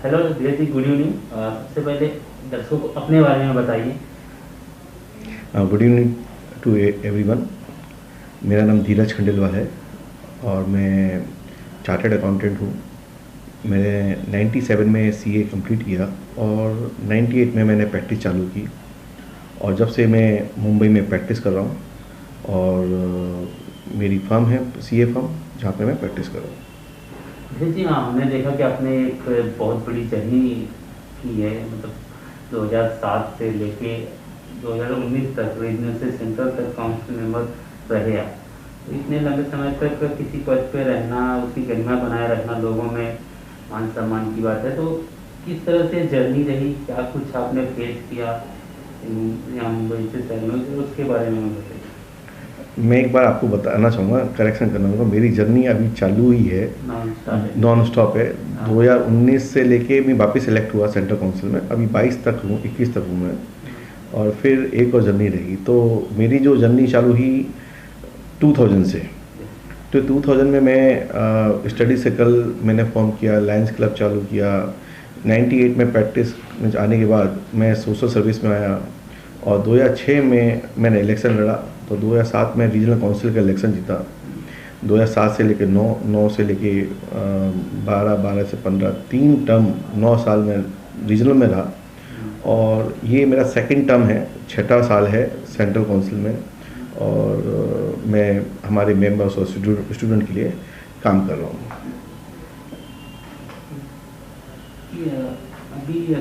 Hello Dheeraj ji, good evening. सबसे पहले दर्शकों को अपने बारे में बताइए। Good evening to everyone. मेरा नाम धीरज खंडेलवाल है और मैं चार्टर्ड अकाउंटेंट हूँ। मैंने 97 में सीए कंप्लीट किया और 98 में मैंने प्रैक्टिस चालू की और जब से मैं मुंबई में प्रैक्टिस कर रहा हूँ और मेरी फर्म है सीए फर्म जहाँ पे मैं प्रैक्टिस कर रहा हूँ। धीरज जी, हाँ, हमने देखा कि आपने एक बहुत बड़ी जर्नी की है। मतलब 2007 से लेके 2019 तक रीजनल से सेंट्रल तक काउंसिल मेंबर रहे आप। तो इतने लंबे समय तक किसी पद पे रहना, उसकी गरिमा बनाए रखना लोगों में मान सम्मान की बात है। तो किस तरह से जर्नी रही, क्या कुछ आपने फेस किया यहाँ मुंबई से शहर में, तो उसके बारे में बताइए। मैं एक बार आपको बताना चाहूँगा, करेक्शन करना चाहूँगा, मेरी जर्नी अभी चालू हुई है, नाम स्टार्ट है। नॉन स्टॉप है। हाँ। 2019 से लेके मैं वापस सेलेक्ट हुआ सेंट्रल काउंसिल में, अभी 22 तक हूँ, 21 तक हूँ मैं। और फिर एक और जर्नी रहेगी। तो मेरी जो जर्नी चालू हुई 2000 से, तो 2000 में मैं स्टडी सर्कल मैंने फॉर्म किया, लायंस क्लब चालू किया। 98 में प्रैक्टिस में आने के बाद मैं सोशल सर्विस में आया और 2006 में मैंने इलेक्शन लड़ा। तो 2007 में रीजनल काउंसिल का इलेक्शन जीता। 2007 से लेके 9 से लेके 12 से 15, 3 टर्म 9 साल में रीजनल में रहा और ये मेरा सेकंड टर्म है, छठा साल है सेंट्रल काउंसिल में। और मैं हमारे मेंबर्स और स्टूडेंट के लिए काम कर रहा हूँ। कि अभी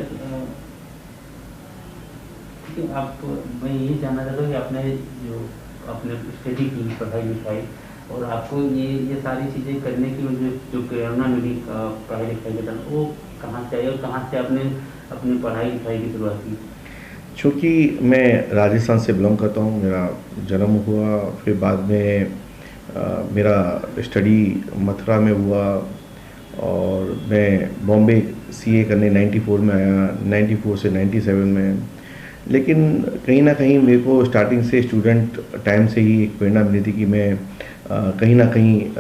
कि आप, मैं यही जानना चाहता हूँ कि आपने जो अपने स्टडी की पढ़ाई लिखाई और आपको ये सारी चीज़ें करने की जो प्रेरणा मिली पढ़ाई लिखाई के दौरान, वो कहाँ से आई और कहाँ से आपने अपनी पढ़ाई लिखाई की शुरुआत की? चूँकि मैं राजस्थान से बिलोंग करता हूँ, मेरा जन्म हुआ, फिर बाद में मेरा स्टडी मथुरा में हुआ और मैं बॉम्बे सीए करने 94 में आया, 94 से 97 में। लेकिन कहीं ना कहीं मेरे को स्टार्टिंग से स्टूडेंट टाइम से ही एक प्रेरणा मिली थी कि मैं कहीं ना कहीं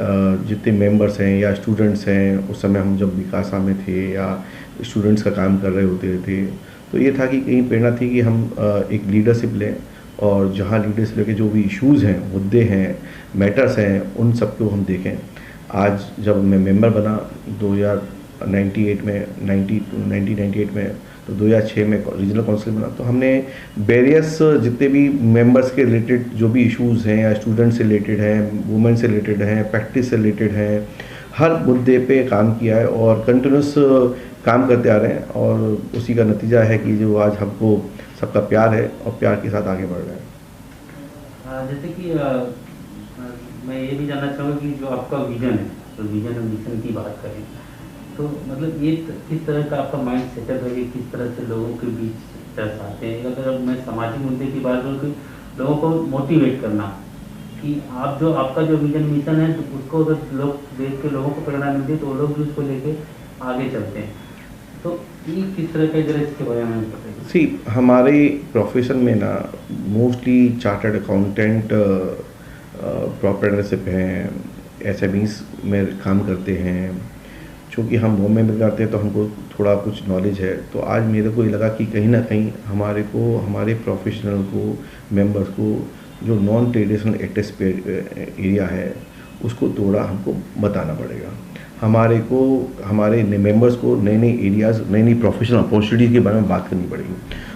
जितने मेंबर्स हैं या स्टूडेंट्स हैं, उस समय हम जब विकासा में थे या स्टूडेंट्स का काम कर रहे होते थे, तो ये था कि कहीं प्रेरणा थी कि हम एक लीडरशिप लें और जहाँ लीडरशिप लेके जो भी इश्यूज़ हैं, मुद्दे हैं, मैटर्स हैं, उन सबको हम देखें। आज जब मैं मेंबर बना 2098 में, 1998 में, तो 2006 में रीजनल काउंसिल बना, तो हमने वेरियस जितने भी मेंबर्स के रिलेटेड जो भी इश्यूज़ हैं या स्टूडेंट से रिलेटेड हैं, वुमेन से रिलेटेड हैं, प्रैक्टिस से रिलेटेड हैं, हर मुद्दे पे काम किया है और कंटिन्यूस काम करते आ रहे हैं। और उसी का नतीजा है कि जो आज हमको सबका प्यार है और प्यार के साथ आगे बढ़ रहे हैं। जैसे कि मैं ये भी जानना चाहूँगा कि जो आपका विजन है, तो विजन और मिशन की बात करें तो मतलब ये किस तरह का आपका माइंड सेटअप है, कि किस तरह से लोगों के बीच दर्शाते हैं? अगर मैं सामाजिक मुद्दे की बात करूँ कि लोगों को मोटिवेट करना, कि आप जो आपका जो विजन मिशन है, तो उसको अगर लोग देख के लोगों को प्रेरणा मिलती है तो वो लोग भी उसको लेके आगे चलते हैं। तो ये किस तरह का, जरा इसके बारे में बताइए। सी, हमारे प्रोफेशन में ना मोस्टली चार्टर्ड अकाउंटेंट प्रॉपरशिप हैं, एसएमईज में काम करते हैं। चूँकि हम बॉम्बे में करते हैं तो हमको थोड़ा कुछ नॉलेज है। तो आज मेरे को ये लगा कि कहीं ना कहीं हमारे को, हमारे प्रोफेशनल को, मेंबर्स को जो नॉन ट्रेडिशनल एक्टिव एरिया है उसको थोड़ा हमको बताना पड़ेगा। हमारे को, हमारे मेंबर्स को नए नए एरियाज़, नई नई प्रोफेशनल अपॉर्चुनिटीज़ के बारे में बात करनी पड़ेगी।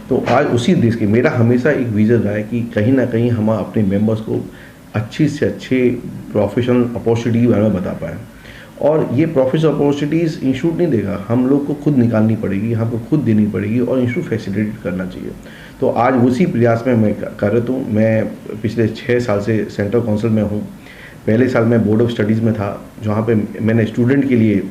तो आज उसी देश के मेरा हमेशा एक विज़न रहा है कि कहीं ना कहीं हम अपने मेंबर्स को अच्छी से अच्छे प्रोफेशनल अपॉर्चुनिटी के बारे में बता पाएँ। और ये प्रोफेशनल अपॉर्चुनिटीज़ इंस्टीट्यूट नहीं देगा, हम लोग को खुद निकालनी पड़ेगी, हमको खुद देनी पड़ेगी और इंस्टीट्यूट फैसिलिटेट करना चाहिए। तो आज उसी प्रयास में मैं कर रहा हूँ। मैं पिछले 6 साल से सेंट्रल काउंसिल में हूँ। पहले साल मैं बोर्ड ऑफ स्टडीज़ में था, जहाँ पे मैंने स्टूडेंट के लिए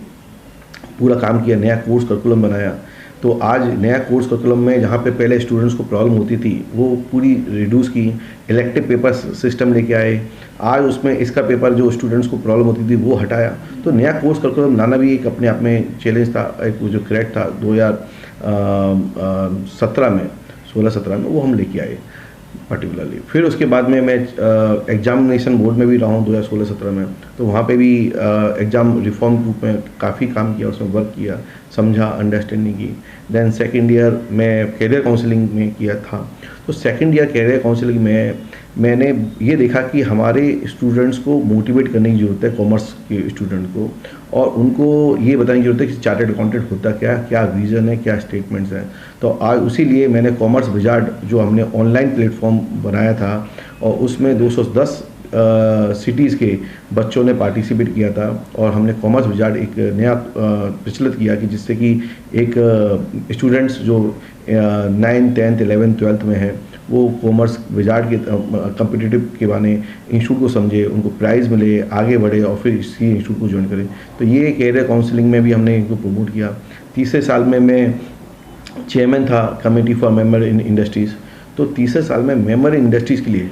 पूरा काम किया, नया कोर्स करिकुलम बनाया। तो आज नया कोर्स करिकुलम में जहाँ पे पहले स्टूडेंट्स को प्रॉब्लम होती थी वो पूरी रिड्यूस की, इलेक्टिव पेपर सिस्टम लेके आए। आज उसमें इसका पेपर जो स्टूडेंट्स को प्रॉब्लम होती थी वो हटाया। तो नया कोर्स करिकुलम लाना भी एक अपने आप में चैलेंज था, एक जो क्रैक था 2017 में, 16-17 में वो हम लेके आए पर्टिकुलरली। फिर उसके बाद में मैं एग्जामिनेशन बोर्ड में भी रहा हूँ 2016-17 में। तो वहाँ पे भी एग्ज़ाम रिफॉर्म ग्रुप में काफ़ी काम किया, उसमें वर्क किया। समझा, अंडरस्टैंडिंग की। देन सेकंड ईयर मैं कैरियर काउंसलिंग में किया था। तो सेकंड ईयर कैरियर काउंसलिंग में मैंने ये देखा कि हमारे स्टूडेंट्स को मोटिवेट करने की ज़रूरत है, कॉमर्स के स्टूडेंट को, और उनको ये बताने की ज़रूरत है कि चार्टर्ड अकाउंटेंट होता क्या, क्या विज़न है, क्या स्टेटमेंट्स हैं। तो आज उसी लिए मैंने कॉमर्स विजार्ड जो हमने ऑनलाइन प्लेटफॉर्म बनाया था, और उसमें 210 सिटीज़ के बच्चों ने पार्टिसिपेट किया था, और हमने कॉमर्स विजार्ड एक नया प्रचलित किया कि जिससे कि एक स्टूडेंट्स जो 9th 10th 11th 12th में है, वो कॉमर्स विजार्ड के कम्पिटिटिव के बारे इंस्टीट्यूट को समझे, उनको प्राइज़ मिले, आगे बढ़े और फिर इसी इंस्टीट्यूट को ज्वाइन करें। तो ये कैरियर काउंसलिंग में भी हमने इनको प्रमोट किया। तीसरे साल में मैं चेयरमैन था committee for member in industries. तो तीसरे साल में मेंबर इन इंडस्ट्रीज़ के लिए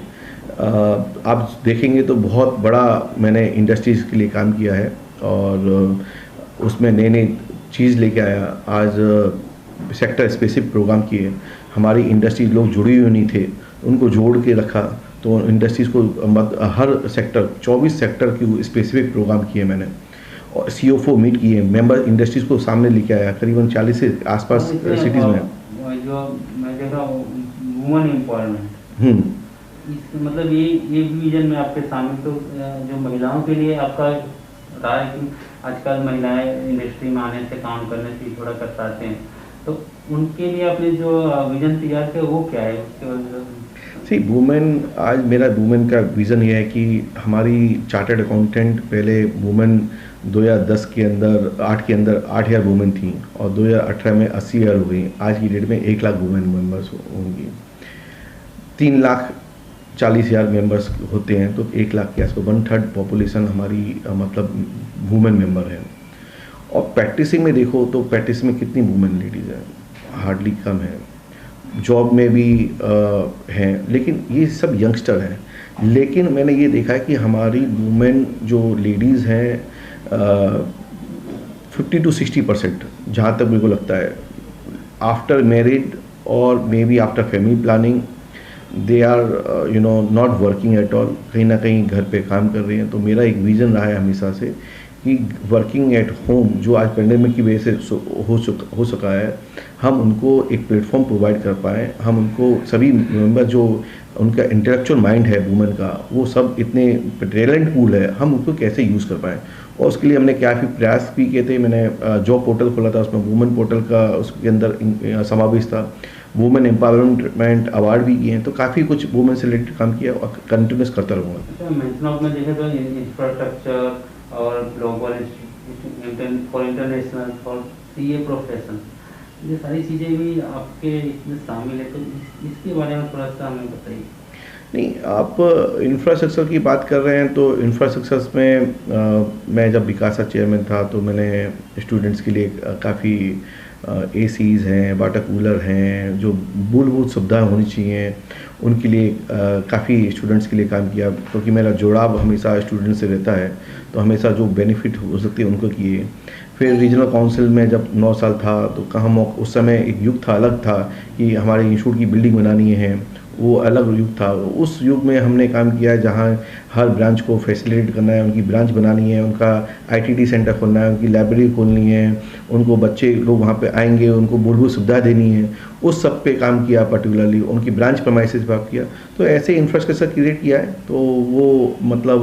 आप देखेंगे तो बहुत बड़ा मैंने इंडस्ट्रीज़ के लिए काम किया है, और उसमें नई नई चीज़ लेके आया। आज सेक्टर स्पेसिफिक प्रोग्राम किए, हमारी इंडस्ट्रीज लोग जुड़ी हुई नहीं थे, उनको जोड़ के रखा। तो इंडस्ट्रीज़ को हर सेक्टर 24 सेक्टर की स्पेसिफिक प्रोग्राम किए मैंने, और CO4 मीट किए, मेंबर इंडस्ट्रीज़ को सामने लेके आया करीबन 40 से आसपास सिटीज़ में। जो मैं देख रहा हूँ वुमन एम्पावरमेंट, इस मतलब ये विजन में आपके सामने, तो जो महिलाओं के लिए आपका रहा है कि आजकल महिलाएं इंडस्ट्री में आने से, काम करने से थोड़ा कतराते हैं, तो उनके लिए आपने जो विजन तैयार किया वो क्या है उसके? सी वुमेन, आज मेरा वुमेन का विज़न ये है कि हमारी चार्टर्ड अकाउंटेंट पहले वुमेन 2010 के अंदर 8 के अंदर 8000 वुमेन थी, और 2018 में 80,000 हो गई। आज की डेट में 1 लाख वुमेन मेंबर्स होंगी। 3,40,000 मेंबर्स होते हैं, तो 1 लाख के आसपास 1/3 पॉपुलेशन हमारी मतलब वुमेन मेंबर है। और प्रैक्टिसिंग में देखो तो प्रैक्टिस में कितनी वुमेन लेडीज़ हैं, हार्डली कम है। जॉब में भी हैं, लेकिन ये सब यंगस्टर हैं। लेकिन मैंने ये देखा है कि हमारी वुमेन जो लेडीज़ हैं 50 to 60%, जहाँ तक मेरे को लगता है, आफ्टर मैरिड और maybe after family planning, they are not working at all, कहीं ना कहीं घर पे काम कर रही हैं। तो मेरा एक विज़न रहा है हमेशा से कि वर्किंग एट होम, जो आज पेंडेमिक की वजह से हो सका है, हम उनको एक प्लेटफॉर्म प्रोवाइड कर पाएँ। हम उनको सभी मेंबर जो उनका इंटेलेक्चुअल माइंड है वुमेन का, वो सब इतने टैलेंट पूल है, हम उनको कैसे यूज़ कर पाएँ। और उसके लिए हमने काफ़ी प्रयास भी किए थे। मैंने जॉब पोर्टल खोला था, उसमें वुमेन पोर्टल का उसके अंदर समावेश था। वुमेन एम्पावरमेंट अवार्ड भी किए हैं। तो काफ़ी कुछ वुमेन से रिलेटेड काम किया और कंटिन्यूस करता रहूँगा। मेंशन आपने देखे तो इंफ्रास्ट्रक्चर और global for international for CA profession, ये सारी चीज़ें भी आपके इसमें शामिल है, तो इसके बारे में थोड़ा सा हमें बताइए। नहीं, आप इंफ्रास्ट्रक्चर की बात कर रहे हैं तो इंफ्रास्ट्रक्चर्स में मैं जब विकासा चेयरमैन था तो मैंने स्टूडेंट्स के लिए काफ़ी ACs हैं, वाटर कूलर हैं, जो मूलभूत सुविधाएं होनी चाहिए उनके लिए काफ़ी स्टूडेंट्स के लिए काम किया, क्योंकि मेरा जुड़ाव हमेशा स्टूडेंट से रहता है। तो हमेशा जो बेनिफिट हो सकते हैं उनको किए। फिर रीजनल काउंसिल में जब 9 साल था तो कहाँ उस समय एक युग था, अलग था कि हमारे इंस्टीट्यूट की बिल्डिंग बनानी है, वो अलग युग था। उस युग में हमने काम किया है जहाँ हर ब्रांच को फैसिलिटेट करना है, उनकी ब्रांच बनानी है, उनका ITT सेंटर खोलना है, उनकी लाइब्रेरी खोलनी है, उनको बच्चे लोग वहाँ पे आएंगे, उनको मूलभूत सुविधा देनी है, उस सब पे काम किया। पर्टिकुलरली उनकी ब्रांच प्रमाइसेस पर बात किया। तो ऐसे इंफ्रास्ट्रक्चर क्रिएट किया है। तो वो मतलब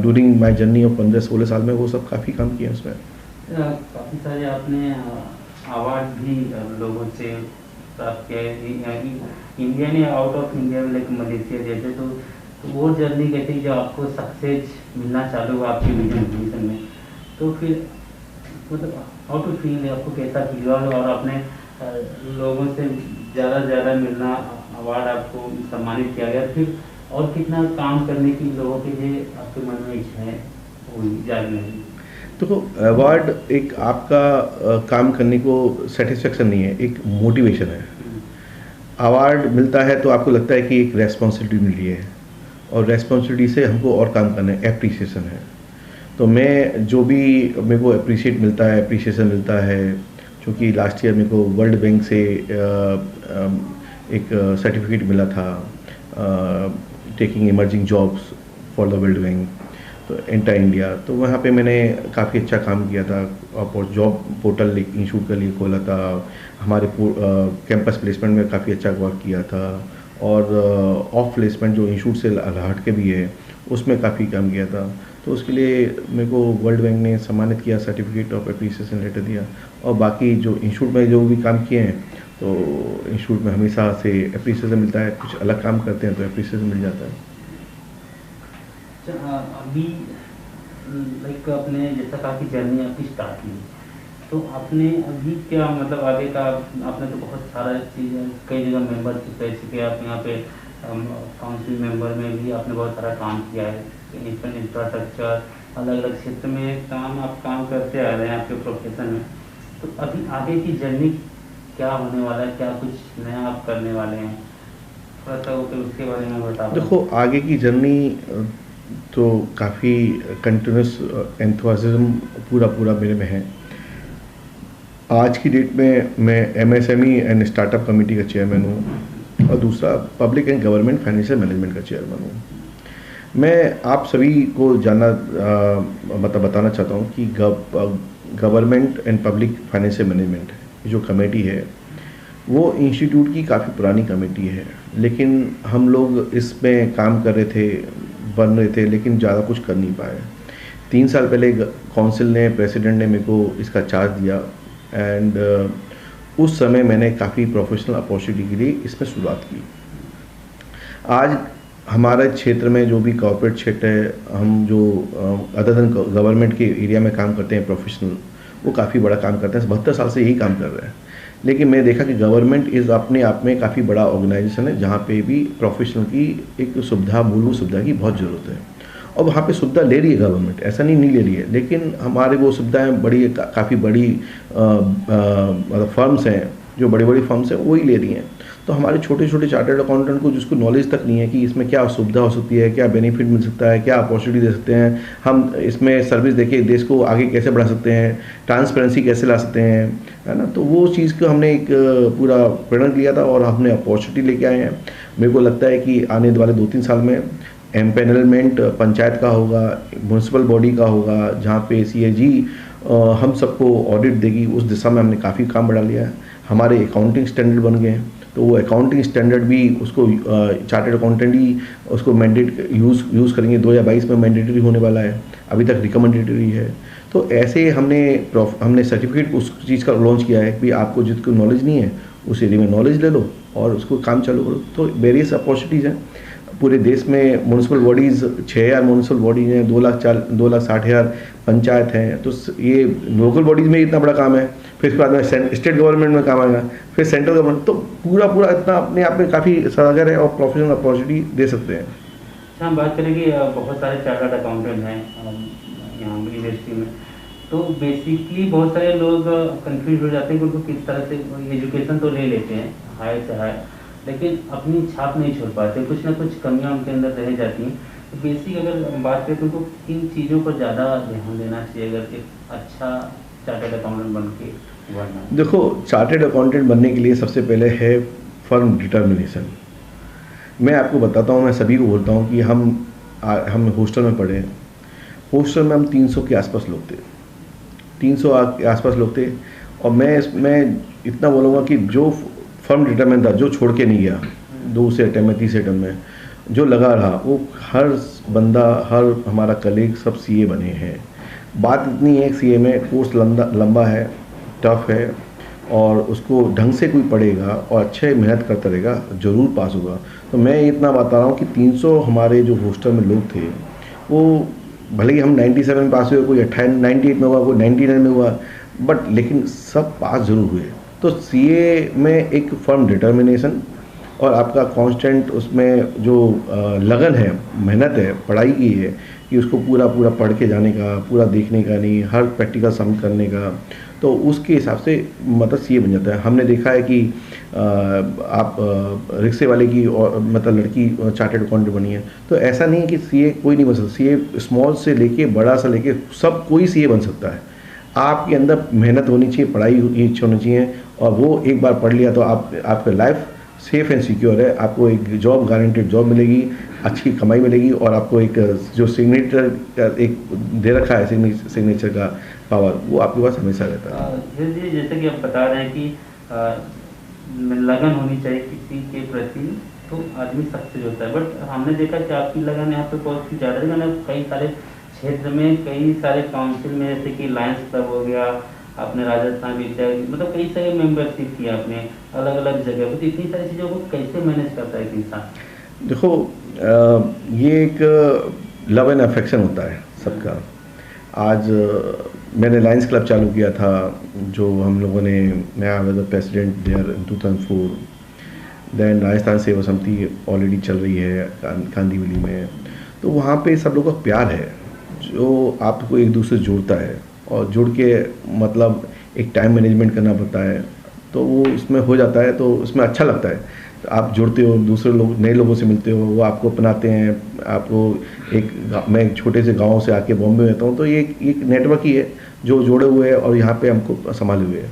ड्यूरिंग माई जर्नी ऑफ 15-16 साल में वो सब काफ़ी काम किया उसमें। काफ़ी सारे आपने अवार्ड भी लोगों से प्राप्त किया है, इंडिया ने आउट ऑफ इंडिया में, लाइक मलेशिया जैसे। तो वो जर्नी कैसी जो आपको सक्सेस मिलना चालू हुआ आपके विजन में, तो फिर मतलब हाउ टू फील, आपको कैसा फील हुआ, और अपने लोगों से ज़्यादा से ज़्यादा मिलना, अवार्ड आपको सम्मानित किया गया, फिर और कितना काम करने की लोगों के लिए आपके मन में इच्छा है हुई जागने में? तो अवार्ड एक आपका काम करने को सेटिस्फेक्शन नहीं है, एक मोटिवेशन है। अवार्ड मिलता है तो आपको लगता है कि एक रेस्पॉन्सिबिलिटी मिली है, और रेस्पॉन्सिबिलिटी से हमको और काम करना है, एप्रिसिएशन है। तो मैं जो भी मेरे को अप्रिशिएट मिलता है, एप्रिसिएशन मिलता है, क्योंकि लास्ट ईयर मेरे को वर्ल्ड बैंक से एक सर्टिफिकेट मिला था taking emerging jobs for the world bank. तो एंटा इंडिया, तो वहाँ पे मैंने काफ़ी अच्छा काम किया था और जॉब पोर्टल इंस्टीट्यूट के लिए खोला था। हमारे कैंपस प्लेसमेंट में काफ़ी अच्छा वर्क किया था और ऑफ प्लेसमेंट जो इंस्टीट्यूट से हट के भी है उसमें काफ़ी काम किया था। तो उसके लिए मेरे को वर्ल्ड बैंक ने सम्मानित किया, सर्टिफिकेट ऑफ अप्रिसिएशन लेटर दिया। और बाकी जो इंस्टीट्यूट में जो भी काम किए हैं तो इंस्टीट्यूट में हमेशा से अप्रिसिएशन मिलता है, कुछ अलग काम करते हैं तो अप्रिसिएशन मिल जाता है। अभी लाइक आपने जैसा कहा कि जर्नी आपकी स्टार्ट की, तो आपने अभी क्या मतलब आगे का आपने तो बहुत सारा चीज़ें कई जगह मेंबरशिप रह चुके, आप यहाँ पे काउंसिल मेंबर में भी आपने बहुत सारा काम किया है, इंफ्रास्ट्रक्चर अलग अलग क्षेत्र में आप काम करते आ रहे हैं आपके प्रोफेशन में। तो अभी आगे की जर्नी क्या होने वाला है, क्या कुछ नया आप करने वाले हैं, थोड़ा सा उसके बारे में बता। देखो आगे की जर्नी तो काफ़ी कंटिन्यूस एंथुसियाज्म पूरा मेरे में है। आज की डेट में मैं MSME एंड स्टार्टअप कमेटी का चेयरमैन हूँ और दूसरा public and government financial management का चेयरमैन हूँ। मैं आप सभी को बताना चाहता हूँ कि government and public financial management जो कमेटी है वो इंस्टीट्यूट की काफ़ी पुरानी कमेटी है, लेकिन हम लोग इसमें काम कर रहे थे, बन रहे थे, लेकिन ज़्यादा कुछ कर नहीं पाए। 3 साल पहले काउंसिल ने, प्रेसिडेंट ने मेरे को इसका चार्ज दिया एंड उस समय मैंने काफ़ी प्रोफेशनल अपॉर्चुनिटी के लिए इसमें शुरुआत की। आज हमारे क्षेत्र में जो भी कॉर्पोरेट क्षेत्र है, हम जो अदर देन गवर्नमेंट के एरिया में काम करते हैं प्रोफेशनल, वो काफ़ी बड़ा काम करते हैं, 72 साल से यही काम कर रहे हैं। लेकिन मैं देखा कि गवर्नमेंट इज़ अपने आप में काफ़ी बड़ा ऑर्गेनाइजेशन है जहाँ पे भी प्रोफेशनल की एक सुविधा, मूलभूत सुविधा की बहुत ज़रूरत है और वहाँ पे सुविधा ले रही है गवर्नमेंट, ऐसा नहीं ले रही है, लेकिन हमारे वो सुविधाएं बड़ी काफ़ी बड़ी मतलब फर्म्स हैं, जो बड़ी बड़ी फर्म्स हैं वही ले रही हैं। तो हमारे छोटे छोटे चार्टर्ड अकाउंटेंट को जिसको नॉलेज तक नहीं है कि इसमें क्या सुविधा हो सकती है, क्या बेनिफिट मिल सकता है, क्या अपॉर्चुनिटी दे सकते हैं, हम इसमें सर्विस देके देश को आगे कैसे बढ़ा सकते हैं, ट्रांसपेरेंसी कैसे ला सकते हैं, है ना। तो वो चीज़ को हमने एक पूरा प्रण लिया था और हमने अपॉर्चुनिटी लेके आए हैं। मेरे को लगता है कि आने वाले 2-3 साल में एम्पेनलमेंट पंचायत का होगा, म्यूनसिपल बॉडी का होगा, जहाँ पे CAG हम सबको ऑडिट देगी, उस दिशा में हमने काफ़ी काम बढ़ा लिया है। हमारे अकाउंटिंग स्टैंडर्ड बन गए हैं, तो वो अकाउंटिंग स्टैंडर्ड भी उसको चार्टर्ड अकाउंटेंट ही उसको मैंडेट यूज़ करेंगे। 2022 में मैंडेटरी होने वाला है, अभी तक रिकमेंडेटरी है। तो ऐसे हमने सर्टिफिकेट उस चीज़ का लॉन्च किया है कि आपको जिसको नॉलेज नहीं है उस एरिया में नॉलेज ले लो और उसको काम चालू करो। तो वेरियस अपॉर्चुनिटीज़ हैं पूरे देश में। म्यूनसिपल बॉडीज़ 6000 म्यूनसिपल बॉडीज़ हैं, 2,60,000 पंचायत हैं। तो ये लोकल बॉडीज़ में इतना बड़ा काम है, फिर इसके बाद में स्टेट गवर्नमेंट में काम आएगा, फिर सेंट्रल गवर्नमेंट। तो पूरा इतना अपने आप में काफ़ी सागर है और प्रोफेशनल अपॉर्चुनिटी दे सकते हैं। हम बात करें कि बहुत सारे चार्टर्ड अकाउंटेंट हैं यहाँ इंडस्ट्री में, तो बेसिकली बहुत सारे लोग कंफ्यूज हो जाते हैं कि उनको किस तरह से एजुकेशन तो ले लेते हैं हायर से हायर, लेकिन अपनी छाप नहीं छोड़ पाते, कुछ ना कुछ कमियां उनके अंदर रह जाती हैं। तो बेसिक अगर बात करें तो उनको किन चीज़ों पर ज़्यादा ध्यान देना चाहिए अगर एक अच्छा चार्टर्ड अकाउंटेंट बन के बनना? देखो, चार्टर्ड अकाउंटेंट बनने के लिए सबसे पहले है फर्म डिटर्मिनेशन। मैं आपको बताता हूँ, मैं सभी को बोलता हूँ कि हम हॉस्टल में पढ़े, हॉस्टल में हम 300 के आसपास लोग थे, 300 के आसपास लोग थे। और मैं इतना बोलूँगा कि जो फर्म डिटरमिन था, जो छोड़ के नहीं गया 2 अटेम्प्ट में 30 अटेम्प्ट में, जो लगा रहा, वो हर बंदा, हर हमारा कलीग सब CA बने हैं। बात इतनी है, CA में कोर्स लंबा है, टफ है, और उसको ढंग से कोई पढ़ेगा और अच्छे मेहनत करता रहेगा ज़रूर पास होगा। तो मैं इतना बता रहा हूँ कि 300 हमारे जो हॉस्टल में लोग थे, वो भले ही हम 97 में पास हुए, कोई 98 में हुआ, कोई 99 में हुआ, बट लेकिन सब पास ज़रूर हुए। तो CA में एक फर्म डिटर्मिनेशन और आपका कांस्टेंट उसमें जो लगन है, मेहनत है, पढ़ाई की है कि उसको पूरा पढ़ के जाने का, पूरा देखने का नहीं, हर प्रैक्टिकल सबमिट करने का, तो उसके हिसाब से मतलब CA बन जाता है। हमने देखा है कि आप रिक्शे वाले की और मतलब लड़की चार्टर्ड अकाउंटेंट बनी है, तो ऐसा नहीं है कि CA कोई नहीं बन सकता। CA स्मॉल से लेके बड़ा से लेके सब कोई CA बन सकता है। आपके अंदर मेहनत होनी चाहिए, पढ़ाई की इच्छा होनी चाहिए, और वो एक बार पढ़ लिया तो आपका लाइफ सेफ एंड सिक्योर है। आपको एक जॉब, गारंटेड जॉब मिलेगी, अच्छी कमाई मिलेगी, और आपको एक जो सिग्नेचर का एक दे रखा है सिग्नेचर का पावर, वो आपके पास हमेशा रहता है। जी, जैसे कि आप बता रहे हैं कि लगन होनी चाहिए किसी के प्रति, तो आदमी सक्सेस होता है। बट हमने देखा कि आपकी लगन यहाँ पे बहुत ही ज़्यादा है। कई सारे क्षेत्र में, कई सारे काउंसिल में, जैसे कि लायंस क्लब हो गया, आपने राजस्थान विद्यालय, मतलब कई सारे मेंबरशिप किया आपने अलग अलग जगह पे। तो इतनी सारी चीज़ों को कैसे मैनेज करता है एक इंसान? देखो, ये एक लव एंड अफेक्शन होता है सबका। आज मैंने लायंस क्लब चालू किया था, जो हम लोगों ने, मैं I was the president there in 2004। Then Rajasthan Seva Samiti already चल रही है कांदीवली में। तो वहाँ पे सब लोगों का प्यार है जो आपको एक दूसरे से जोड़ता है, और जुड़ के मतलब एक टाइम मैनेजमेंट करना पड़ता है, तो वो इसमें हो जाता है, तो उसमें अच्छा लगता है। तो आप जुड़ते हो, दूसरे लोग, नए लोगों से मिलते हो, वो आपको अपनाते हैं आपको। मैं एक छोटे से गांव से आके बॉम्बे में रहता हूँ, तो ये एक नेटवर्क ही है जो जोड़े हुए हैं और यहाँ पे हमको संभाले हुए है।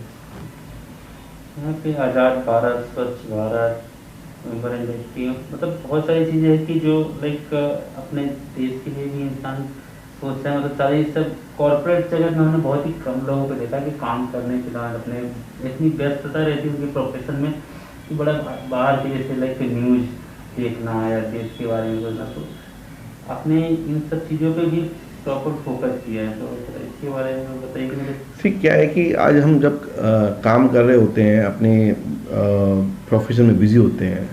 यहाँ पे आज़ाद भारत, स्वच्छ भारत, मेंबर इंडस्ट्री, मतलब बहुत सारी चीज़ें हैं कि जो लाइक अपने देश के लिए भी इंसान सोच रहे हैं। मतलब सारी सब कॉर्पोरेट जगत में हमने बहुत ही कम लोगों को देखा कि काम करने के बाद अपने इतनी व्यस्तता रहती है उनके प्रोफेशन में कि बड़ा बाहर के जैसे लाइक न्यूज़ देखना या देश के बारे में बोलना। तो आपने इन सब चीज़ों पे भी प्रॉपर फोकस किया है, तो इसके बारे में बताइए कि मेरे। ठीक, क्या है कि आज हम जब काम कर रहे होते हैं, अपने प्रोफेशन में बिजी होते हैं,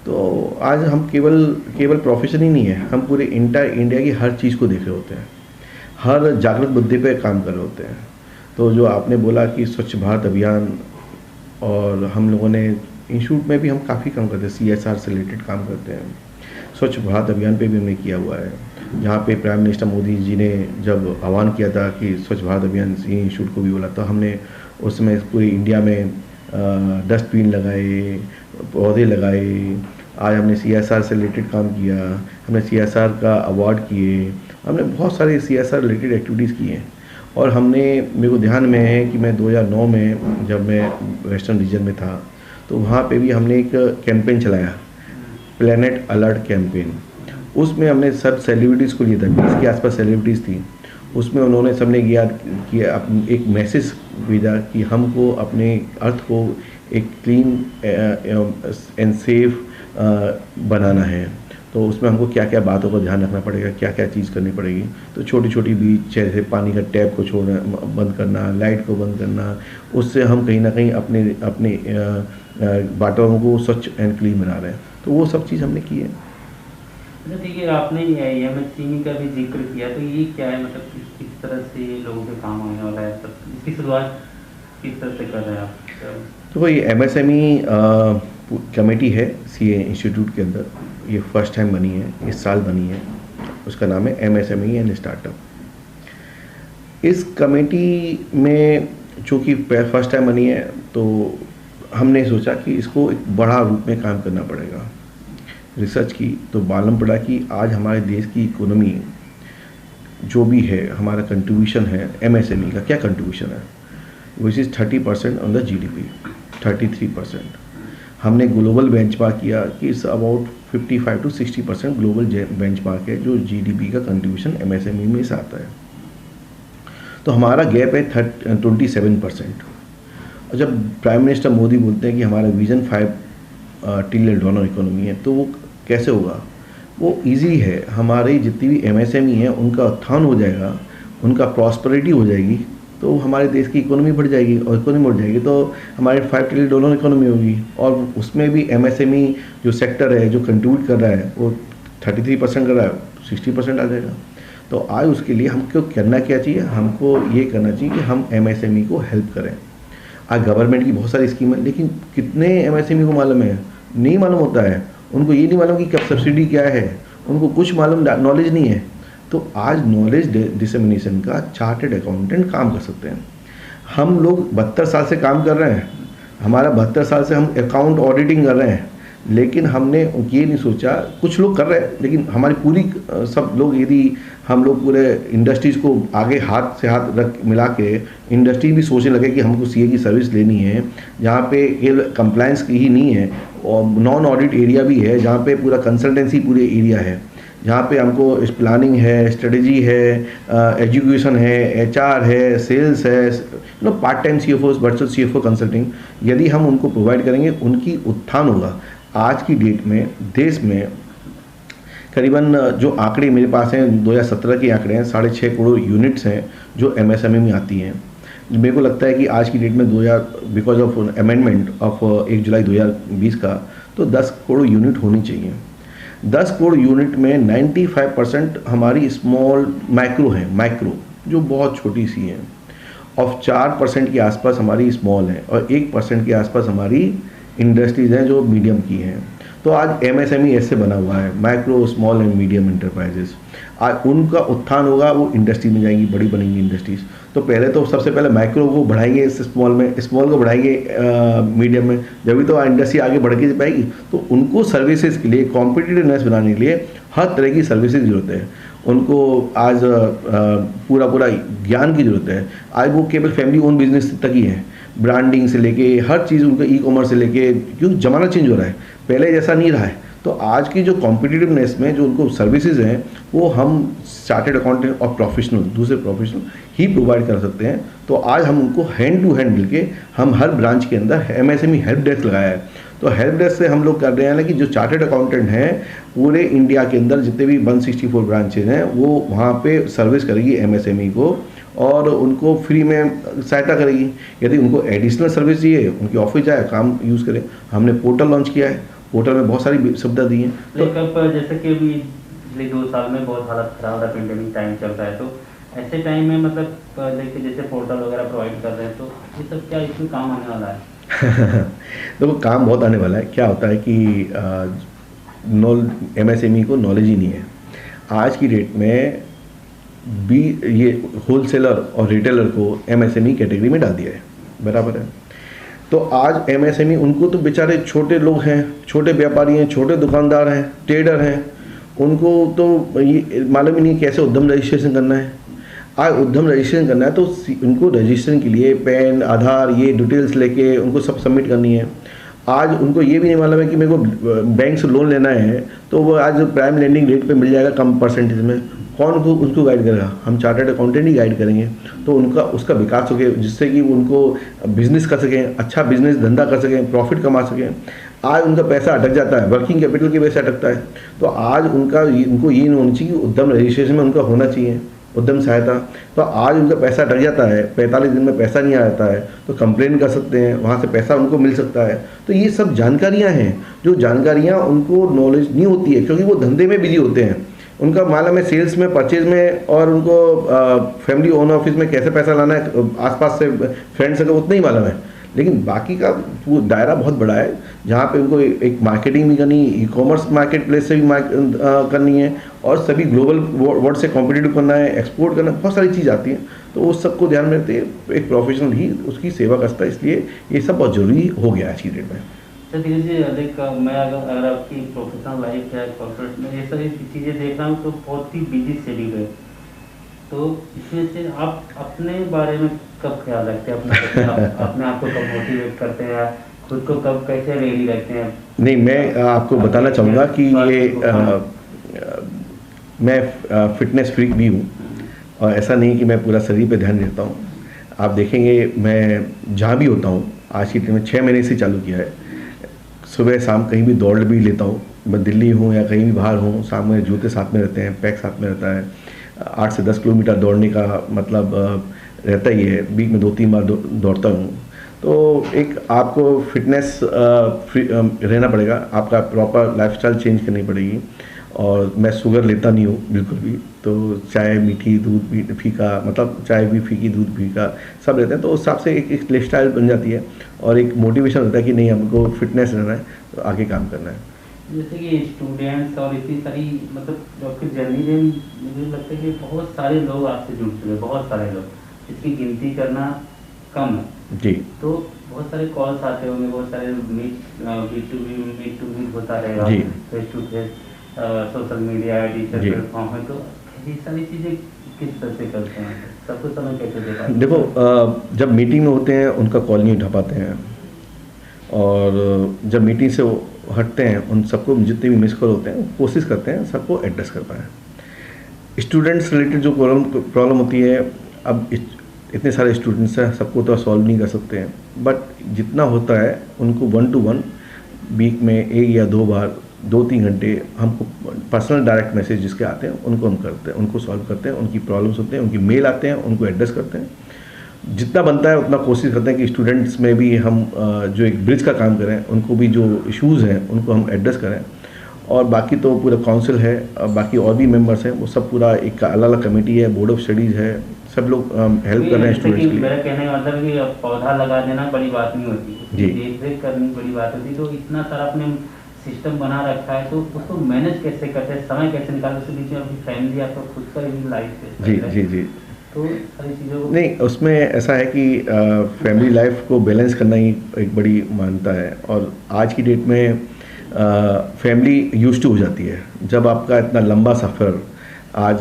तो आज हम केवल प्रोफेशन ही नहीं है, हम पूरे इंडिया की हर चीज़ को देख रहे होते हैं, हर जागृत मुद्दे पे काम कर रहे होते हैं। तो जो आपने बोला कि स्वच्छ भारत अभियान, और हम लोगों ने इंस्टीट्यूट में भी हम काफ़ी काम करते हैं, CSR से रिलेटेड काम करते हैं। स्वच्छ भारत अभियान पे भी हमने किया हुआ है, जहाँ पे प्राइम मिनिस्टर मोदी जी ने जब आह्वान किया था कि स्वच्छ भारत अभियान, ये इंस्टीट्यूट को भी बोला, तो हमने उस समय पूरी इंडिया में डस्टबिन लगाए, पौधे लगाए। आज हमने CSR से रिलेटेड काम किया, हमने CSR का अवार्ड किए, हमने बहुत सारे CSR रिलेटेड एक्टिविटीज़ की हैं। और हमने, मेरे को ध्यान में है कि मैं 2009 में जब मैं वेस्टर्न रीजन में था, तो वहाँ पे भी हमने एक कैंपेन चलाया, प्लेनेट अलर्ट कैंपेन। उसमें हमने सब सेलिब्रिटीज़ को लिया था, 20 के आसपास सेलिब्रिटीज़ थी। उसमें उन्होंने सबने किया एक मैसेज भेजा कि हमको अपने अर्थ को एक क्लीन एंड सेफ बनाना है। तो उसमें हमको क्या क्या बातों का ध्यान रखना पड़ेगा, क्या क्या चीज़ करनी पड़ेगी। तो छोटी छोटी बीच, जैसे पानी का टैप को छोड़ना, बंद करना, लाइट को बंद करना, उससे हम कहीं ना कहीं अपने वातावरण को स्वच्छ एंड क्लीन बना रहे हैं। तो वो सब चीज़ हमने की है। अच्छा, ठीक है। आपने MSME का भी जिक्र किया, तो ये क्या है, मतलब किस तरह से लोगों के काम आने वाला है, सब इसकी शुरुआत किस तरह से कर रहे हैं आप? तो ये MSME कमेटी है CA इंस्टीट्यूट के अंदर, ये फर्स्ट टाइम बनी है, इस साल बनी है। उसका नाम है MSME एंड स्टार्टअप। इस कमेटी में चूँकि फर्स्ट टाइम बनी है, तो हमने सोचा कि इसको एक बड़ा रूप में काम करना पड़ेगा। रिसर्च की तो मालूम पड़ा कि आज हमारे देश की इकोनॉमी जो भी है, हमारा कंट्रीब्यूशन है MSME का, क्या कंट्रीब्यूशन है, which is 30% on the GDP, 33%। हमने ग्लोबल बेंचमार्क किया कि it's about 55 to 60% global benchmark है जो GDP का कंट्रीब्यूशन MSME में से आता है। तो हमारा गैप है 27%। और जब प्राइम मिनिस्टर मोदी बोलते हैं कि हमारा विजन $5 ट्रिलियन इकोनॉमी है, तो वो कैसे होगा? वो इजी है। हमारी जितनी भी MSME है उनका उत्थान हो जाएगा, उनका प्रॉस्पेरिटी हो जाएगी, तो हमारे देश की इकोनॉमी बढ़ जाएगी, और इकोनॉमी बढ़ जाएगी तो हमारे $5 ट्रिलियन इकोनॉमी होगी। और उसमें भी MSME जो सेक्टर है, जो कंट्रीब्यूट कर रहा है, वो 33% कर रहा है, 60% आ जाएगा। तो आज उसके लिए हमको करना क्या चाहिए? हमको ये करना चाहिए कि हम MSME को हेल्प करें। आज गवर्नमेंट की बहुत सारी स्कीम है, लेकिन कितने MSME को मालूम है? नहीं मालूम होता है। उनको ये नहीं मालूम कि कब सब्सिडी क्या है, उनको कुछ मालूम, नॉलेज नहीं है। तो आज नॉलेज डिसेमिनेशन का चार्टर्ड अकाउंटेंट काम कर सकते हैं। हम लोग 72 साल से काम कर रहे हैं, हमारा 72 साल से हम अकाउंट ऑडिटिंग कर रहे हैं, लेकिन हमने ये नहीं सोचा, कुछ लोग कर रहे हैं लेकिन हमारी पूरी सब लोग, यदि हम लोग पूरे इंडस्ट्रीज़ को आगे हाथ से हाथ रख मिला के इंडस्ट्री भी सोचने लगे कि हमको सीए की सर्विस लेनी है, जहाँ पे केवल कंप्लायंस की ही नहीं है और नॉन ऑडिट एरिया भी है, जहाँ पे पूरा कंसल्टेंसी पूरे एरिया है, जहाँ पे हमको प्लानिंग है, स्ट्रेटजी है, एजुकेशन है, एचआर है, सेल्स है, part time CFO, virtual CFO consulting, यदि हम उनको प्रोवाइड करेंगे उनकी उत्थान होगा। आज की डेट में देश में करीबन जो आंकड़े मेरे पास हैं 2017 के आंकड़े हैं, 6.5 करोड़ यूनिट्स हैं जो एमएसएमई में आती हैं। मेरे को लगता है कि आज की डेट में 2000 बिकॉज ऑफ अमेंडमेंट ऑफ 1 जुलाई 2020 का, तो 10 करोड़ यूनिट होनी चाहिए। 10 करोड़ यूनिट में 95% हमारी स्मॉल माइक्रो है, माइक्रो जो बहुत छोटी सी हैं, और 4% के आसपास हमारी स्मॉल है और 1% के आसपास हमारी इंडस्ट्रीज़ हैं जो मीडियम की हैं। तो आज एमएसएमई ऐसे बना हुआ है, micro small and medium enterprises. आज उनका उत्थान होगा, वो इंडस्ट्री में जाएंगी, बड़ी बनेंगी इंडस्ट्रीज़। तो पहले तो सबसे पहले माइक्रो को बढ़ाएंगे, स्मॉल में, स्मॉल को बढ़ाएंगे मीडियम में, जब भी तो इंडस्ट्री आगे बढ़ के पाएगी। तो उनको सर्विसेज के लिए, कॉम्पिटिटिवनेस बनाने के लिए हर तरह की सर्विसेज की जरूरत है। उनको आज पूरा ज्ञान की ज़रूरत है। आज वो केवल फैमिली ओन बिजनेस तक ही है, ब्रांडिंग से लेके हर चीज़ उनका ई कॉमर्स से लेके, क्योंकि ज़माना चेंज हो रहा है, पहले जैसा नहीं रहा है। तो आज की जो कॉम्पिटिटिवनेस में जो उनको सर्विसेज हैं, वो हम चार्टर्ड अकाउंटेंट और प्रोफेशनल, दूसरे प्रोफेशनल ही प्रोवाइड कर सकते हैं। तो आज हम उनको हैंड टू हैंड मिलके हम हर ब्रांच के अंदर एमएसएमई हेल्प डेस्क लगाया है। तो हेल्प डेस्क से हम लोग कर रहे हैं ना कि जो चार्टर्ड अकाउंटेंट हैं पूरे इंडिया के अंदर जितने भी 164 ब्रांचेज हैं, वो वहाँ पे सर्विस करेगी एमएसएमई को और उनको फ्री में सहायता करेगी। यदि उनको एडिशनल सर्विस चाहिए, उनकी ऑफिस जाए, काम यूज़ करें। हमने पोर्टल लॉन्च किया है, पोर्टल में बहुत सारी सुविधा दी हैं। तो कब जैसे कि अभी पिछले 2 साल में बहुत हालत खराब रहा, पेंडेमिक टाइम चल रहा है, तो ऐसे टाइम में मतलब देखिए जैसे पोर्टल वगैरह प्रोवाइड कर रहे हैं, तो ये सब क्या इसमें काम आने वाला है? देखो काम बहुत आने वाला है। क्या होता है कि एमएसएमई को नॉलेज ही नहीं है। आज की डेट में भी ये होलसेलर और रिटेलर को एमएसएमई कैटेगरी में डाल दिया है, बराबर है। तो आज एमएसएमई, उनको तो बेचारे छोटे लोग हैं, छोटे व्यापारी हैं, छोटे दुकानदार हैं, ट्रेडर हैं, उनको तो ये मालूम ही नहीं कैसे उद्यम रजिस्ट्रेशन करना है। आज उद्यम रजिस्ट्रेशन करना है तो उनको रजिस्ट्रेशन के लिए पैन, आधार, ये डिटेल्स लेके उनको सब सबमिट करनी है। आज उनको ये भी नहीं मालूम है कि मेरे को बैंक से लोन लेना है तो वो आज प्राइम लेंडिंग रेट पे मिल जाएगा कम परसेंटेज में। कौन उनको गाइड करेगा? हम चार्टर्ड अकाउंटेंट ही गाइड करेंगे। तो उनका उसका विकास हो गया, जिससे कि उनको बिजनेस कर सकें, अच्छा बिजनेस धंधा कर सकें, प्रॉफिट कमा सकें। आज उनका पैसा अटक जाता है, वर्किंग कैपिटल की वजह से अटकता है। तो आज उनको ये नहीं होना चाहिए कि उद्यम रजिस्ट्रेशन में उनका होना चाहिए उद्यम सहायता। तो आज उनका पैसा अटक जाता है, 45 दिन में पैसा नहीं आ जाता है, तो कंप्लेन कर सकते हैं, वहाँ से पैसा उनको मिल सकता है। तो ये सब जानकारियाँ हैं, जो जानकारियाँ उनको नॉलेज नहीं होती है, क्योंकि वो धंधे में बिजी होते हैं। उनका मालूम है सेल्स में, परचेज में, और उनको फैमिली ओन ऑफिस में कैसे पैसा लाना है, आसपास से फ्रेंड्स से उतना ही मालूम है। लेकिन बाकी का वो दायरा बहुत बड़ा है, जहाँ पे उनको एक मार्केटिंग भी करनी है, ई कॉमर्स मार्केट प्लेस से भी करनी है, और सभी ग्लोबल वर्ल्ड से कॉम्पिटिटिव करना है, एक्सपोर्ट करना है, बहुत सारी चीज़ आती हैं। तो उस सबको ध्यान में रखते हुए एक प्रोफेशनल ही उसकी सेवा करता है, इसलिए ये सब बहुत ज़रूरी हो गया आज की डेट में। सर धीरे धीरे अधिक मैं अगर आपकी प्रोफेशनल लाइफ है, कॉर्पोरेट में ये सारी चीज़ें देख रहा हूँ तो बहुत ही बिजी शेड्यूल है। तो इसमें से आप अपने बारे में कब ख्याल रखते हैं, अपने आप को कब मोटिवेट करते हैं, खुद को कब कैसे रेडी रखते हैं? नहीं, मैं आपको बताना चाहूँगा कि ये मैं फिटनेस फ्रीक भी हूँ, और ऐसा नहीं कि मैं पूरा शरीर पे ध्यान देता हूँ। आप देखेंगे मैं जहाँ भी होता हूँ, आज की डेट में 6 महीने से चालू किया है, सुबह शाम कहीं भी दौड़ भी लेता हूँ। मैं दिल्ली हूँ या कहीं भी बाहर हूँ, शाम में जूते साथ में रहते हैं, पैक साथ में रहता है। 8 से 10 किलोमीटर दौड़ने का मतलब रहता ही है, वीक में 2-3 बार दौड़ता हूँ। तो एक आपको फिटनेस रहना पड़ेगा, आपका प्रॉपर लाइफस्टाइल चेंज करनी पड़ेगी। और मैं शुगर लेता नहीं हूँ बिल्कुल भी, तो चाय मीठी, दूध भी फीका, मतलब चाय भी फीकी, दूध फीका, सब रहते हैं। तो उस हिसाब से एक लाइफस्टाइल बन जाती है, और एक मोटिवेशन होता है कि नहीं हमको फिटनेस रहना है, तो आगे काम करना है। जैसे कि स्टूडेंट्स और इतनी सारी मतलब आपकी जर्नी में मुझे लगता है कि बहुत सारे लोग आपसे जुड़ चुके हैं, बहुत सारे लोग, इसकी गिनती करना कम है जी तो बहुत सारे कॉल्स आते होंगे, बहुत सारे मीट टू मीट होता रहेगा, जी face to face, social media digital जी। प्लेटफॉर्म है, तो ये सारी चीज़ें किस तरह से करते हैं, सबको समय कैसे दे पाते हैं? देखो, जब मीटिंग में होते हैं उनका कॉल नहीं उठा पाते हैं, और जब मीटिंग से वो हटते हैं उन सबको जितने भी मिस कॉल होते हैं कोशिश करते हैं सबको एड्रेस कर पाएँ। स्टूडेंट्स रिलेटेड जो प्रॉब्लम होती है, अब इतने सारे स्टूडेंट्स हैं, सबको तो सॉल्व नहीं कर सकते हैं, बट जितना होता है उनको 1 to 1 वीक में 1 या 2 बार 2-3 घंटे हमको पर्सनल डायरेक्ट मैसेज जिसके आते हैं उनको हम करते हैं, उनको सॉल्व करते हैं, उनकी प्रॉब्लम्स होते हैं, उनकी मेल आते हैं, उनको एड्रेस करते हैं। जितना बनता है उतना कोशिश करते हैं कि स्टूडेंट्स में भी हम जो एक ब्रिज का काम करें, उनको भी जो इश्यूज़ हैं उनको हम एड्रेस करें। और बाकी तो पूरा काउंसिल है, बाकी और भी मेंबर्स हैं, वो सब पूरा एक अलग अलग कमेटी है, बोर्ड ऑफ स्टडीज़ है, सब लोग हेल्प कर रहे हैं स्टूडेंट्स के लिए। मेरा कहने का मतलब कि अब पौधा लगा देना बड़ी बात नहीं होती, जी। देख रेख करनी बड़ी बात होती, तो इतना सारा आपने सिस्टम बना रखा है तो उसको मैनेज कैसे करते हैं, समय कैसे निकालते, उसके बीच में अपनी फैमिली, आपका खुद का भी लाइफ है। जी जी जी। तो सारी चीज़ों को नहीं, उसमें ऐसा है कि फैमिली लाइफ को बैलेंस करना ही एक बड़ी मान्यता है, और आज की डेट में फैमिली यूज्ड टू हो जाती है। जब आपका इतना लंबा सफ़र, आज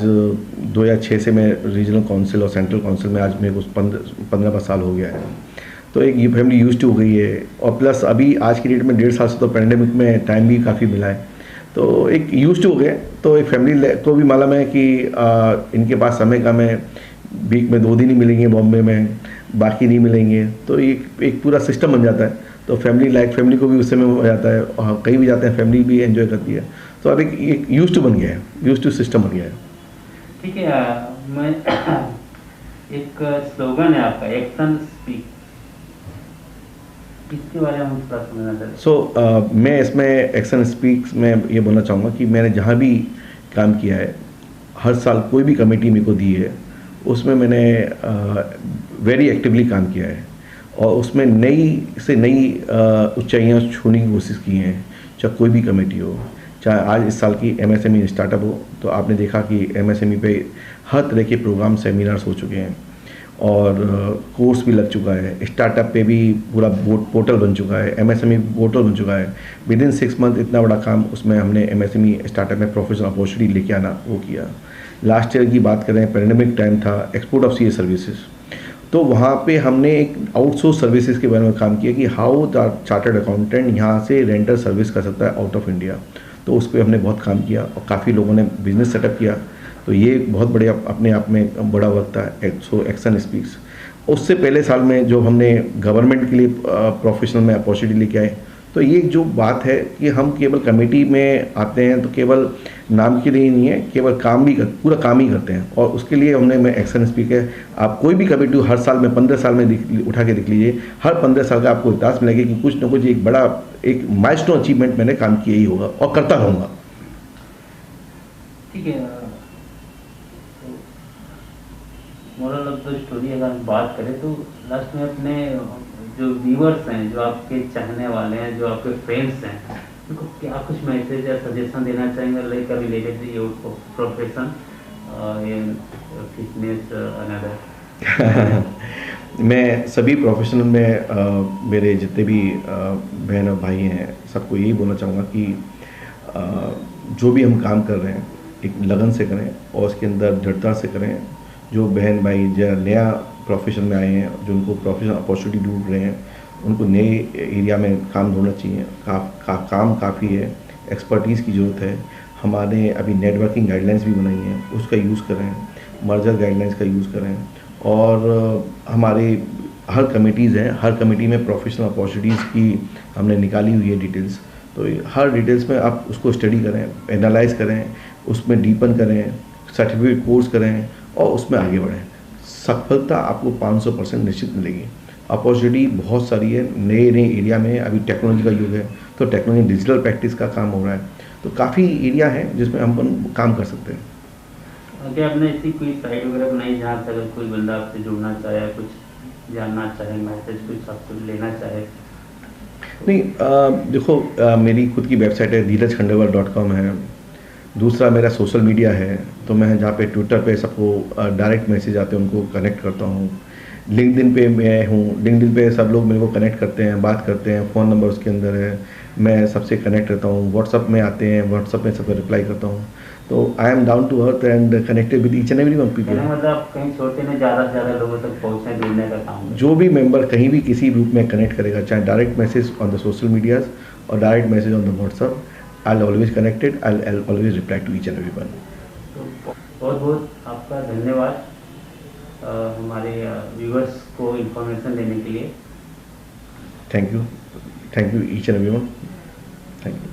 2006 से मैं रीजनल काउंसिल और सेंट्रल काउंसिल में, आज मेरे को 15 साल हो गया है, तो एक ये फैमिली यूज्ड टू हो गई है। और प्लस अभी आज की डेट में 1.5 साल से तो पेंडेमिक में टाइम भी काफ़ी मिला है, तो एक यूज्ड टू हो गए। तो एक फैमिली को भी मालूम है कि इनके पास समय कम है, वीक में 2 दिन ही मिलेंगे बॉम्बे में, बाकी नहीं मिलेंगे, तो एक पूरा सिस्टम बन जाता है। तो फैमिली को भी उस समय हो जाता है, और कहीं भी जाते हैं फैमिली भी एंजॉय करती है। तो अब एक यूज्ड टू बन गया है, यूज्ड टू सिस्टम बन गया है। ठीक है। मैं एक स्लोगन है आपका, एक्शन स्पीक, इसके बारे में हम थोड़ा समझना चाहते हैं। मैं इसमें एक्शन स्पीक्स में ये बोलना चाहूँगा कि मैंने जहाँ भी काम किया है, हर साल कोई भी कमेटी मेरे को दी है, उसमें मैंने वेरी एक्टिवली काम किया है, और उसमें नई से नई ऊंचाइयाँ छूने की कोशिश की हैं। चाहे कोई भी कमेटी हो, चाहे आज इस साल की MSME स्टार्टअप हो, तो आपने देखा कि MSME पे हर तरह के प्रोग्राम सेमिनार्स हो चुके हैं, और कोर्स भी लग चुका है। स्टार्टअप पे भी पूरा पोर्टल बन चुका है, MSME पोर्टल बन चुका है। विदिन 6 मंथ इतना बड़ा काम उसमें हमने MSME स्टार्टअप में प्रोफेशनल अपॉर्चुनिटी लेके आना वो किया। लास्ट ईयर की बात करें, पेंडेमिक टाइम था, एक्सपोर्ट ऑफ CA सर्विसेज, तो वहाँ पे हमने एक आउटसोर्स सर्विसेज के बारे में काम किया कि हाउ द चार्टर्ड अकाउंटेंट यहाँ से रेंटल सर्विस कर सकता है आउट ऑफ इंडिया। तो उस पर हमने बहुत काम किया, और काफ़ी लोगों ने बिजनेस सेटअप किया। तो ये बहुत बढ़िया अपने आप में बड़ा वक्त था। So action speaks. उससे पहले साल में जो हमने गवर्नमेंट के लिए प्रोफेशनल में अपॉर्चुनिटी लेके आए, तो ये जो बात है कि हम केवल कमेटी में आते हैं तो केवल नाम के लिए नहीं है, केवल पूरा काम ही करते हैं, और उसके लिए मैं एक्शन स्पीक है। आप कोई भी कमेटी हर साल में 15 साल में उठा के देख लीजिए, हर 15 साल का आपको इतिहास मिलेगा कि कुछ ना कुछ एक बड़ा एक माइलस्टोन अचीवमेंट मैंने काम किया ही होगा और करता रहूँगा। ठीक है। मोरल ऑफ द स्टोरी अगर हम बात करें तो लास्ट में अपने जो व्यूअर्स हैं, जो आपके चाहने वाले हैं, जो आपके फ्रेंड्स हैं, उनको क्या कुछ मैसेज या सजेशन देना चाहेंगे like related to your profession in fitness another? मैं सभी प्रोफेशनल में मेरे जितने भी बहन और भाई हैं, सबको यही बोलना चाहूँगा कि जो भी हम काम कर रहे हैं एक लगन से करें, और उसके अंदर दृढ़ता से करें। जो बहन भाई जो नया प्रोफेशन में आए हैं, जो उनको प्रोफेशनल अपॉर्चुनिटी ढूंढ रहे हैं, उनको नए एरिया में काम ढूंढना चाहिए। काम काफ़ी है, एक्सपर्टीज़ की ज़रूरत है। हमारे अभी नेटवर्किंग गाइडलाइंस भी बनाई हैं, उसका यूज़ करें, मर्जर गाइडलाइंस का यूज़ करें, और हमारे हर कमेटीज़ हैं, हर कमेटी में प्रोफेशनल अपॉर्चुनिटीज़ की हमने निकाली हुई है डिटेल्स। तो हर डिटेल्स में आप उसको स्टडी करें, एनालाइज करें, उसमें डीपन करें, सर्टिफिकेट कोर्स करें, और उसमें आगे बढ़ें। सफलता आपको 500% निश्चित मिलेगी। अपॉर्चुनिटी बहुत सारी है, नए एरिया में। अभी टेक्नोलॉजी का युग है, तो टेक्नोलॉजी डिजिटल प्रैक्टिस का काम हो रहा है, तो काफ़ी एरिया है जिसमें हम काम कर सकते हैं। अगर आपने ऐसी कोई साइट वगैरह बनाई जहाँ पर अगर कोई बंदा आपसे जुड़ना चाहे, कुछ जानना चाहे, मैसेज कुछ आपसे लेना चाहे? नहीं, देखो, मेरी खुद की वेबसाइट है dheerajkhandelwal.com है। दूसरा मेरा सोशल मीडिया है, तो मैं जहाँ पे ट्विटर पे सबको डायरेक्ट मैसेज आते हैं उनको कनेक्ट करता हूँ। लिंक्डइन पे मैं हूँ, लिंक्डइन पे सब लोग मेरे को कनेक्ट करते हैं, बात करते हैं, फ़ोन नंबर उसके अंदर है, मैं सबसे कनेक्ट रहता हूँ। व्हाट्सअप में आते हैं, व्हाट्सअप में सबको रिप्लाई करता हूँ। तो I am down to earth and connected with each and every one people. कहने का मतलब आप कहीं छोटे में ज़्यादा से ज़्यादा लोगों तक पहुँचने जुड़ने का काम है। जो भी मेंबर कहीं भी किसी रूप में कनेक्ट करेगा, चाहे direct message on the social medias और direct message on the WhatsApp, I always connected, I always reply to each and every one. तो बहुत बहुत आपका धन्यवाद हमारे व्यूअर्स को इन्फॉर्मेशन देने के लिए। Thank you each and every one, thank you.